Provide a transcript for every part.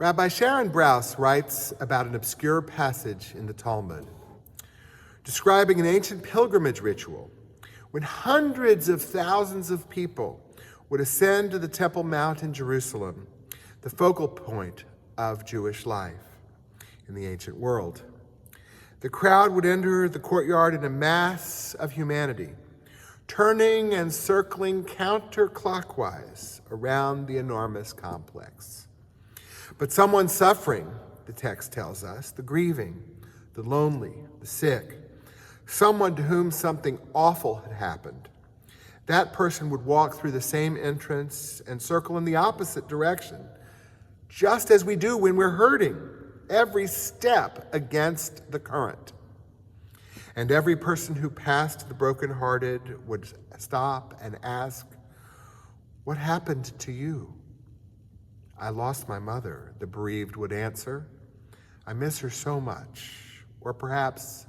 Rabbi Sharon Brous writes about an obscure passage in the Talmud, describing an ancient pilgrimage ritual when hundreds of thousands of people would ascend to the Temple Mount in Jerusalem, the focal point of Jewish life in the ancient world. The crowd would enter the courtyard in a mass of humanity, turning and circling counterclockwise around the enormous complex. But someone suffering, the text tells us, the grieving, the lonely, the sick, someone to whom something awful had happened, that person would walk through the same entrance and circle in the opposite direction, just as we do when we're hurting, every step against the current. And every person who passed the brokenhearted would stop and ask, "What happened to you?" "I lost my mother," the bereaved would answer. "I miss her so much." Or perhaps,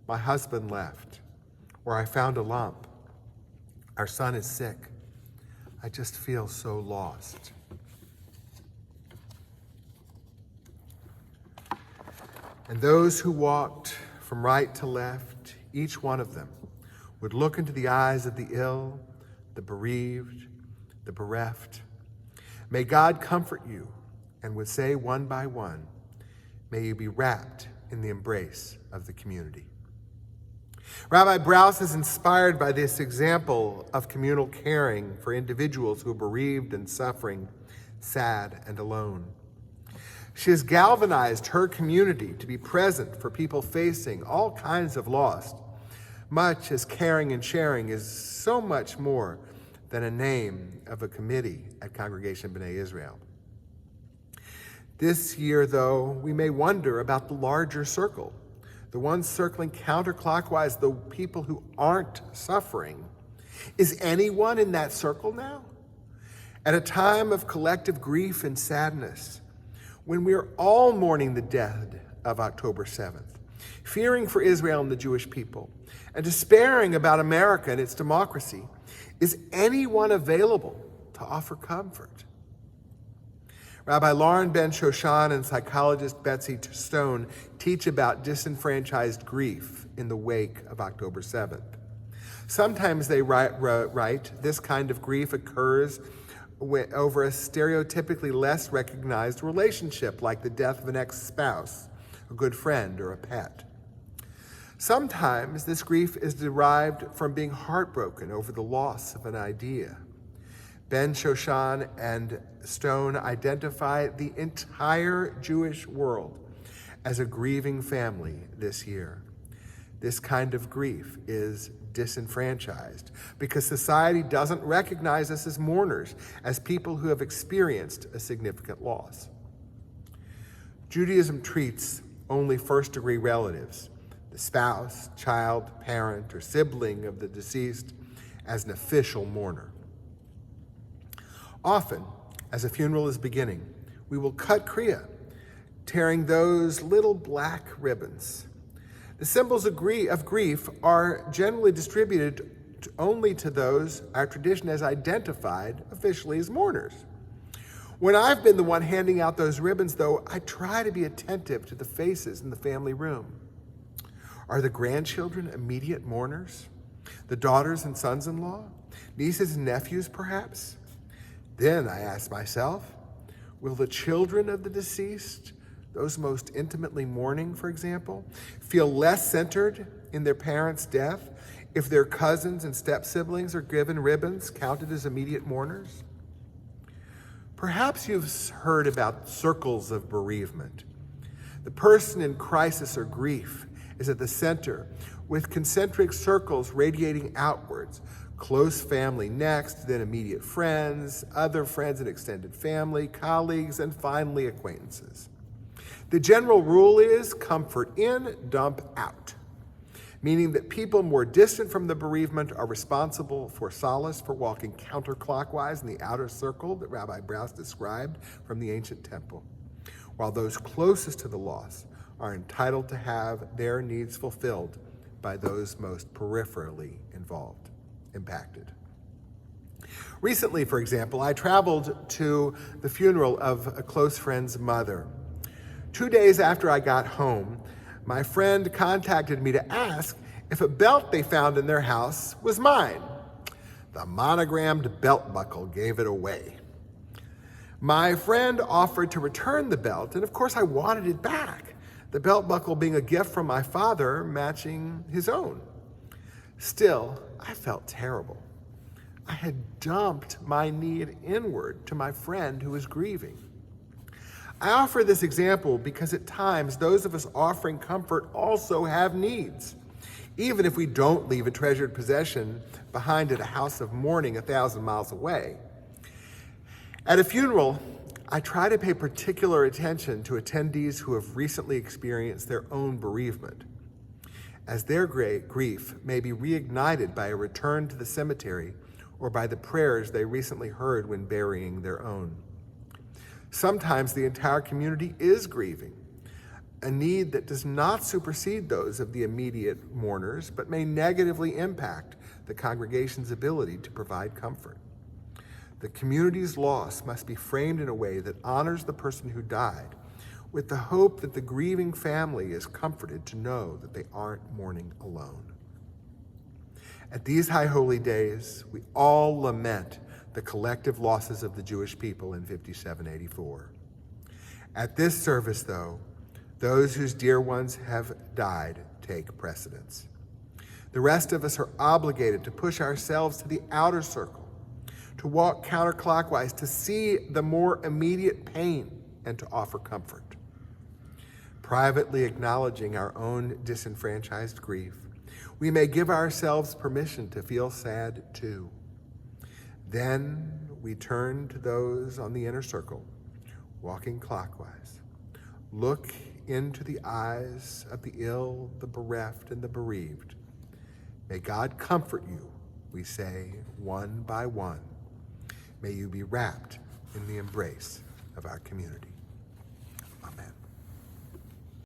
"My husband left," or "I found a lump." "Our son is sick. I just feel so lost." And those who walked from right to left, each one of them, would look into the eyes of the ill, the bereaved, the bereft. "May God comfort you," and would say one by one, "May you be wrapped in the embrace of the community." Rabbi Brous is inspired by this example of communal caring for individuals who are bereaved and suffering, sad and alone. She has galvanized her community to be present for people facing all kinds of loss, much as caring and sharing is so much more than a name of a committee at Congregation B'nai Israel. This year, though, we may wonder about the larger circle, the ones circling counterclockwise, the people who aren't suffering. Is anyone in that circle now? At a time of collective grief and sadness, when we are all mourning the death of October 7th, fearing for Israel and the Jewish people, and despairing about America and its democracy, is anyone available to offer comfort? Rabbi Lauren Ben Shoshan and psychologist Betsy Stone teach about disenfranchised grief in the wake of October 7th. Sometimes they write this kind of grief occurs over a stereotypically less recognized relationship, like the death of an ex-spouse, a good friend, or a pet. Sometimes this grief is derived from being heartbroken over the loss of an idea. Ben Shoshan and Stone identify the entire Jewish world as a grieving family this year. This kind of grief is disenfranchised because society doesn't recognize us as mourners, as people who have experienced a significant loss. Judaism treats only first-degree relatives, the spouse, child, parent, or sibling of the deceased, as an official mourner. Often, as a funeral is beginning, we will cut kriya, tearing those little black ribbons. The symbols of grief are generally distributed only to those our tradition has identified officially as mourners. When I've been the one handing out those ribbons, though, I try to be attentive to the faces in the family room. Are the grandchildren immediate mourners? The daughters and sons-in-law? Nieces and nephews, perhaps? Then I ask myself, will the children of the deceased, those most intimately mourning, for example, feel less centered in their parents' death if their cousins and step-siblings are given ribbons counted as immediate mourners? Perhaps you've heard about circles of bereavement. The person in crisis or grief is at the center, with concentric circles radiating outwards. Close family next, then immediate friends, other friends and extended family, colleagues, and finally acquaintances. The general rule is comfort in, dump out, meaning that people more distant from the bereavement are responsible for solace for walking counterclockwise in the outer circle that Rabbi Brous described from the ancient temple, while those closest to the loss are entitled to have their needs fulfilled by those most peripherally impacted. Recently, for example, I traveled to the funeral of a close friend's mother. 2 days after I got home, my friend contacted me to ask if a belt they found in their house was mine. The monogrammed belt buckle gave it away. My friend offered to return the belt, and of course I wanted it back, the belt buckle being a gift from my father matching his own. Still, I felt terrible. I had dumped my need inward to my friend who was grieving. I offer this example because at times those of us offering comfort also have needs, even if we don't leave a treasured possession behind at a house of mourning 1,000 miles away. At a funeral, I try to pay particular attention to attendees who have recently experienced their own bereavement, as their grief may be reignited by a return to the cemetery or by the prayers they recently heard when burying their own. Sometimes the entire community is grieving, a need that does not supersede those of the immediate mourners, but may negatively impact the congregation's ability to provide comfort. The community's loss must be framed in a way that honors the person who died, with the hope that the grieving family is comforted to know that they aren't mourning alone. At these high holy days, we all lament the collective losses of the Jewish people in 5784. At this service, though, those whose dear ones have died take precedence. The rest of us are obligated to push ourselves to the outer circle, to walk counterclockwise, to see the more immediate pain, and to offer comfort. Privately acknowledging our own disenfranchised grief, we may give ourselves permission to feel sad too. Then we turn to those on the inner circle, walking clockwise. Look into the eyes of the ill, the bereft, and the bereaved. May God comfort you, we say, one by one. May you be wrapped in the embrace of our community.